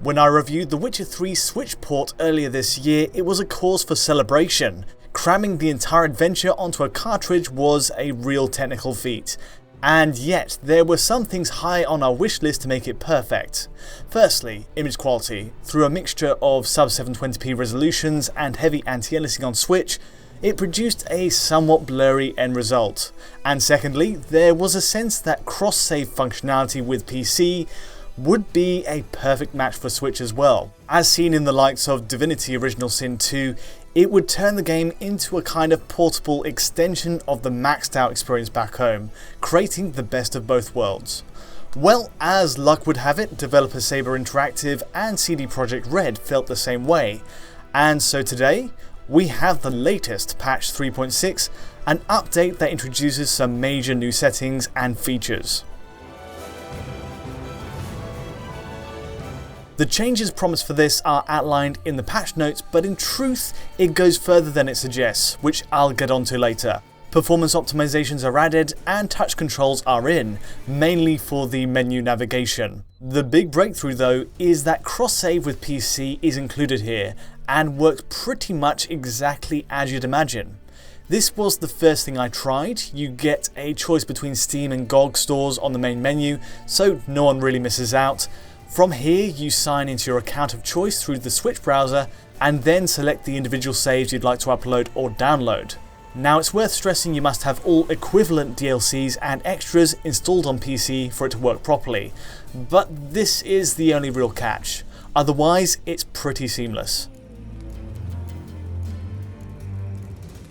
When I reviewed the Witcher 3 Switch port earlier this year, it was a cause for celebration. Cramming the entire adventure onto a cartridge was a real technical feat. And yet, there were some things high on our wish list to make it perfect. Firstly, image quality. Through a mixture of sub 720p resolutions and heavy anti-aliasing on Switch, it produced a somewhat blurry end result. And secondly, there was a sense that cross-save functionality with PC would be a perfect match for Switch as well. As seen in the likes of Divinity Original Sin 2, it would turn the game into a kind of portable extension of the maxed out experience back home, creating the best of both worlds. Well, as luck would have it, developer Saber Interactive and CD Projekt Red felt the same way. And so today, we have the latest patch 3.6, an update that introduces some major new settings and features. The changes promised for this are outlined in the patch notes, but in truth, it goes further than it suggests, which I'll get onto later. Performance optimizations are added and touch controls are in, mainly for the menu navigation. The big breakthrough though is that cross-save with PC is included here and works pretty much exactly as you'd imagine. This was the first thing I tried. You get a choice between Steam and GOG stores on the main menu, so no one really misses out. From here, you sign into your account of choice through the Switch browser and then select the individual saves you'd like to upload or download. Now, it's worth stressing you must have all equivalent DLCs and extras installed on PC for it to work properly, but this is the only real catch. Otherwise, it's pretty seamless.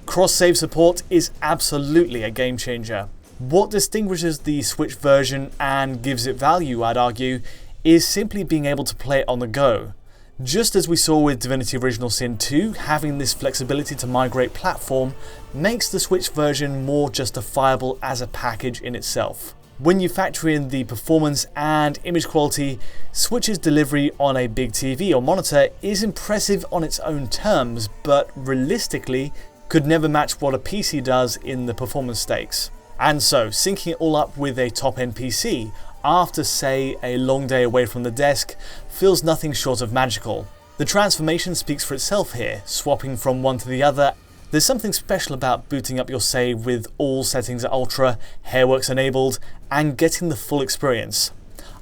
Cross-save support is absolutely a game changer. What distinguishes the Switch version and gives it value, I'd argue, is simply being able to play it on the go. Just as we saw with Divinity Original Sin 2, having this flexibility to migrate platform makes the Switch version more justifiable as a package in itself. When you factor in the performance and image quality, Switch's delivery on a big TV or monitor is impressive on its own terms, but realistically could never match what a PC does in the performance stakes. And so, syncing it all up with a top-end PC, after say a long day away from the desk, feels nothing short of magical. The transformation speaks for itself here, swapping from one to the other. There's something special about booting up your save with all settings at ultra, hairworks enabled, and getting the full experience.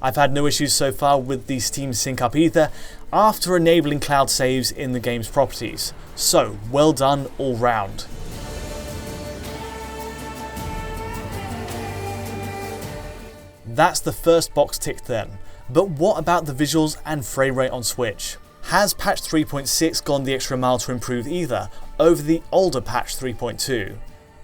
I've had no issues so far with the Steam sync up either, after enabling cloud saves in the game's properties. So, well done all round. That's the first box ticked then, but what about the visuals and frame rate on Switch? Has patch 3.6 gone the extra mile to improve either, over the older patch 3.2?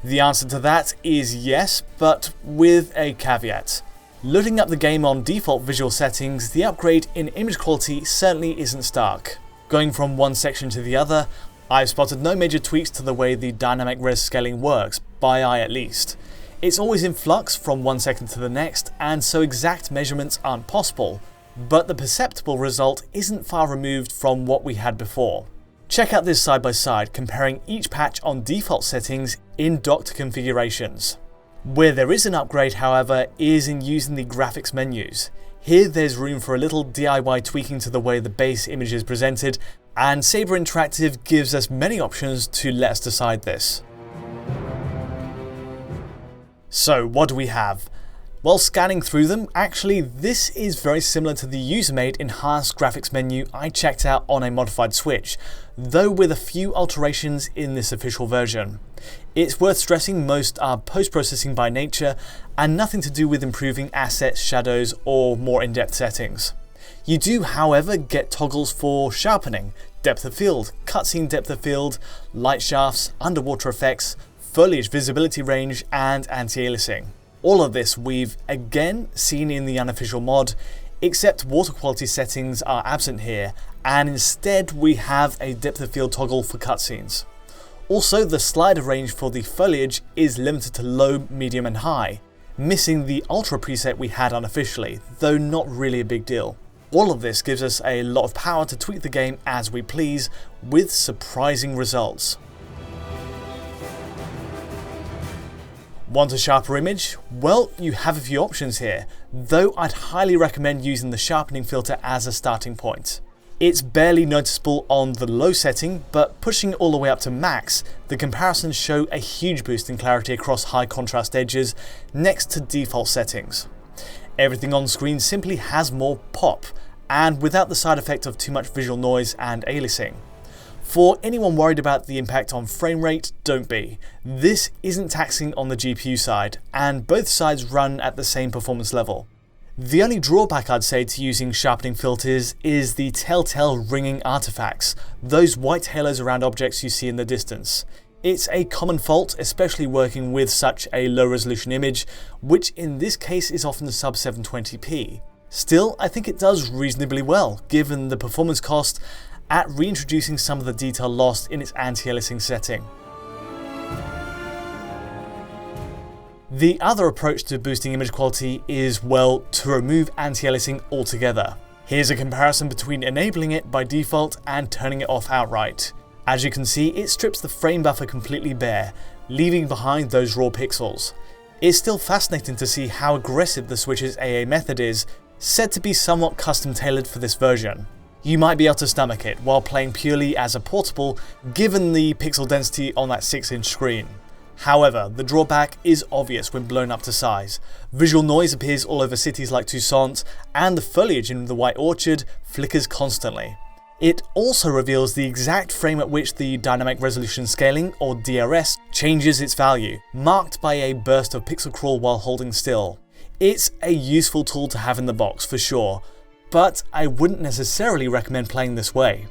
The answer to that is yes, but with a caveat. Loading up the game on default visual settings, the upgrade in image quality certainly isn't stark. Going from one section to the other, I've spotted no major tweaks to the way the dynamic res scaling works, by eye at least. It's always in flux from one second to the next, and so exact measurements aren't possible, but the perceptible result isn't far removed from what we had before. Check out this side by side, comparing each patch on default settings in docked configurations. Where there is an upgrade, however, is in using the graphics menus. Here there's room for a little DIY tweaking to the way the base image is presented, and Saber Interactive gives us many options to let us decide this. So what do we have? While scanning through them, actually this is very similar to the user-made enhanced graphics menu I checked out on a modified Switch, though with a few alterations in this official version. It's worth stressing most are post-processing by nature and nothing to do with improving assets, shadows or more in-depth settings. You do, however, get toggles for sharpening, depth of field, cutscene depth of field, light shafts, underwater effects, foliage visibility range and anti-aliasing. All of this we've again seen in the unofficial mod, except water quality settings are absent here, and instead we have a depth of field toggle for cutscenes. Also, the slider range for the foliage is limited to low, medium and high, missing the ultra preset we had unofficially, though not really a big deal. All of this gives us a lot of power to tweak the game as we please, with surprising results. Want a sharper image? Well, you have a few options here, though I'd highly recommend using the sharpening filter as a starting point. It's barely noticeable on the low setting, but pushing it all the way up to max, the comparisons show a huge boost in clarity across high contrast edges next to default settings. Everything on screen simply has more pop, and without the side effect of too much visual noise and aliasing. For anyone worried about the impact on frame rate, don't be. This isn't taxing on the GPU side, and both sides run at the same performance level. The only drawback I'd say to using sharpening filters is the telltale ringing artifacts, those white halos around objects you see in the distance. It's a common fault, especially working with such a low resolution image, which in this case is often sub 720p. Still, I think it does reasonably well, given the performance cost, at reintroducing some of the detail lost in its anti-aliasing setting. The other approach to boosting image quality is, well, to remove anti-aliasing altogether. Here's a comparison between enabling it by default and turning it off outright. As you can see, it strips the frame buffer completely bare, leaving behind those raw pixels. It's still fascinating to see how aggressive the Switch's AA method is, said to be somewhat custom tailored for this version. You might be able to stomach it while playing purely as a portable, given the pixel density on that 6-inch screen. However, the drawback is obvious when blown up to size. Visual noise appears all over cities like Toussaint, and the foliage in the White Orchard flickers constantly. It also reveals the exact frame at which the dynamic resolution scaling, or DRS, changes its value, marked by a burst of pixel crawl while holding still. It's a useful tool to have in the box for sure, but I wouldn't necessarily recommend playing this way.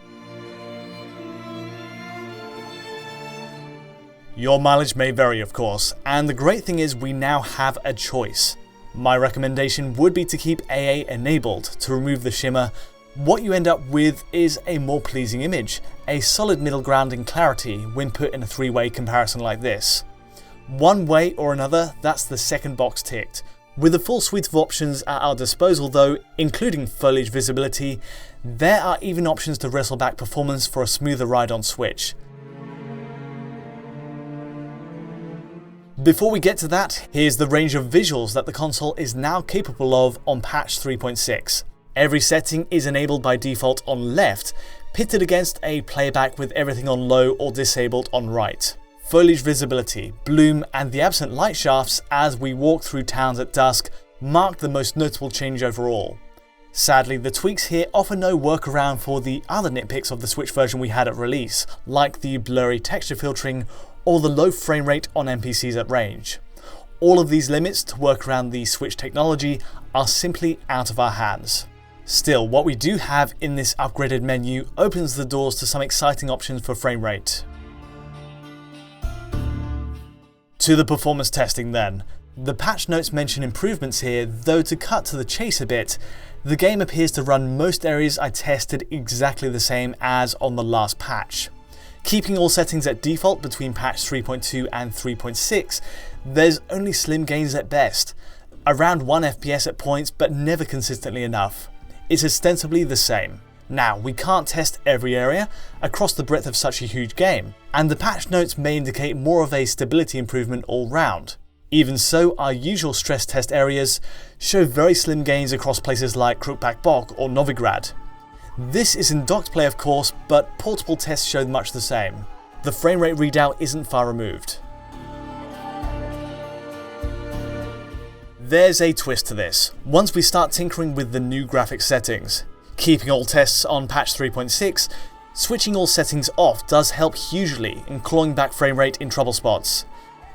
Your mileage may vary, of course, and the great thing is we now have a choice. My recommendation would be to keep AA enabled to remove the shimmer. What you end up with is a more pleasing image, a solid middle ground in clarity when put in a three-way comparison like this. One way or another, that's the second box ticked. With a full suite of options at our disposal though, including foliage visibility, there are even options to wrestle back performance for a smoother ride on Switch. Before we get to that, here's the range of visuals that the console is now capable of on patch 3.6. Every setting is enabled by default on left, pitted against a playback with everything on low or disabled on right. Foliage visibility, bloom, and the absent light shafts as we walk through towns at dusk mark the most notable change overall. Sadly, the tweaks here offer no workaround for the other nitpicks of the Switch version we had at release, like the blurry texture filtering or the low frame rate on NPCs at range. All of these limits to work around the Switch technology are simply out of our hands. Still, what we do have in this upgraded menu opens the doors to some exciting options for frame rate. To the performance testing then. The patch notes mention improvements here, though to cut to the chase a bit, the game appears to run most areas I tested exactly the same as on the last patch. Keeping all settings at default between patch 3.2 and 3.6, there's only slim gains at best, around 1 FPS at points but never consistently enough. It's ostensibly the same. Now, we can't test every area across the breadth of such a huge game, and the patch notes may indicate more of a stability improvement all round. Even so, our usual stress test areas show very slim gains across places like Crookback Bog or Novigrad. This is in docked play of course, but portable tests showed much the same. The frame rate readout isn't far removed. There's a twist to this, once we start tinkering with the new graphics settings. Keeping all tests on patch 3.6, switching all settings off does help hugely in clawing back frame rate in trouble spots.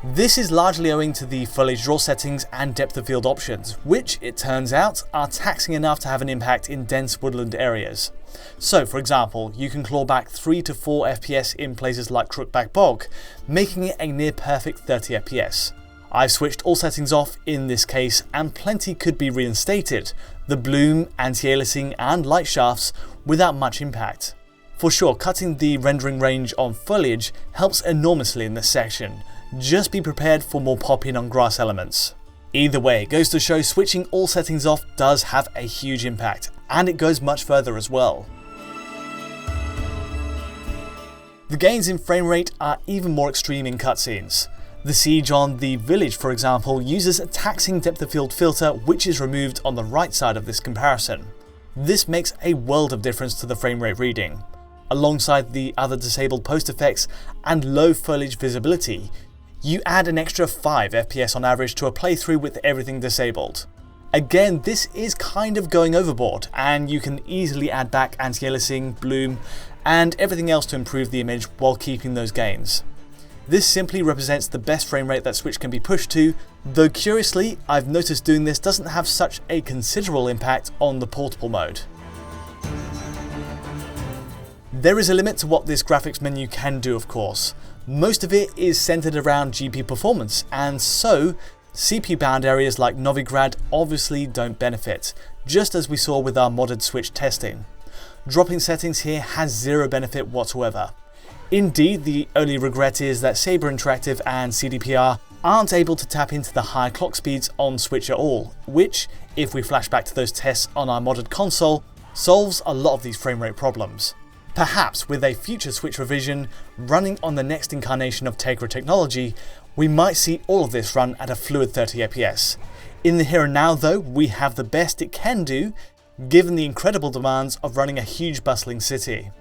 This is largely owing to the foliage draw settings and depth of field options, which, it turns out, are taxing enough to have an impact in dense woodland areas. So, for example, you can claw back 3 to 4 FPS in places like Crookback Bog, making it a near perfect 30 FPS. I've switched all settings off in this case, and plenty could be reinstated, the bloom, anti-aliasing and light shafts, without much impact. For sure, cutting the rendering range on foliage helps enormously in this section. Just be prepared for more pop-in on grass elements. Either way, it goes to show switching all settings off does have a huge impact, and it goes much further as well. The gains in frame rate are even more extreme in cutscenes. The siege on the village, for example, uses a taxing depth of field filter which is removed on the right side of this comparison. This makes a world of difference to the frame rate reading. Alongside the other disabled post effects and low foliage visibility, you add an extra 5 FPS on average to a playthrough with everything disabled. Again, this is kind of going overboard, and you can easily add back anti-aliasing, bloom, and everything else to improve the image while keeping those gains. This simply represents the best frame rate that Switch can be pushed to, though curiously, I've noticed doing this doesn't have such a considerable impact on the portable mode. There is a limit to what this graphics menu can do, of course. Most of it is centered around GPU performance, and so CPU bound areas like Novigrad obviously don't benefit, just as we saw with our modded Switch testing. Dropping settings here has zero benefit whatsoever. Indeed, the only regret is that Saber Interactive and CDPR aren't able to tap into the high clock speeds on Switch at all, which, if we flash back to those tests on our modded console, solves a lot of these frame rate problems. Perhaps with a future Switch revision running on the next incarnation of Tegra technology, we might see all of this run at a fluid 30 FPS. In the here and now though, we have the best it can do, given the incredible demands of running a huge bustling city.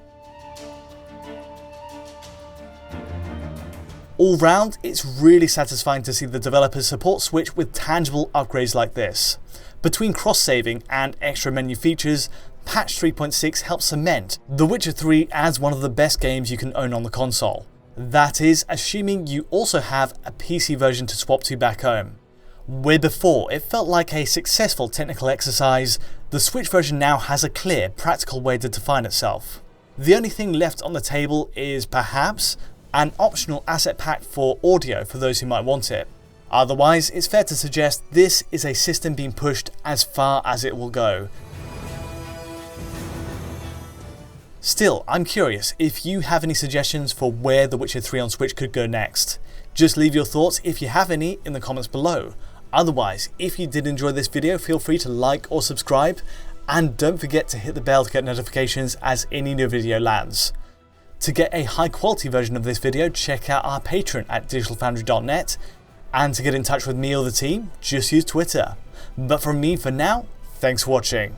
All round, it's really satisfying to see the developers support Switch with tangible upgrades like this. Between cross-saving and extra menu features, patch 3.6 helps cement The Witcher 3 as one of the best games you can own on the console. That is, assuming you also have a PC version to swap to back home. Where before it felt like a successful technical exercise, the Switch version now has a clear, practical way to define itself. The only thing left on the table is perhaps an optional asset pack for audio for those who might want it. Otherwise, it's fair to suggest this is a system being pushed as far as it will go. Still, I'm curious if you have any suggestions for where The Witcher 3 on Switch could go next. Just leave your thoughts, if you have any, in the comments below. Otherwise, if you did enjoy this video, feel free to like or subscribe, and don't forget to hit the bell to get notifications as any new video lands. To get a high quality version of this video, check out our Patreon at digitalfoundry.net, and to get in touch with me or the team, just use Twitter. But from me for now, thanks for watching.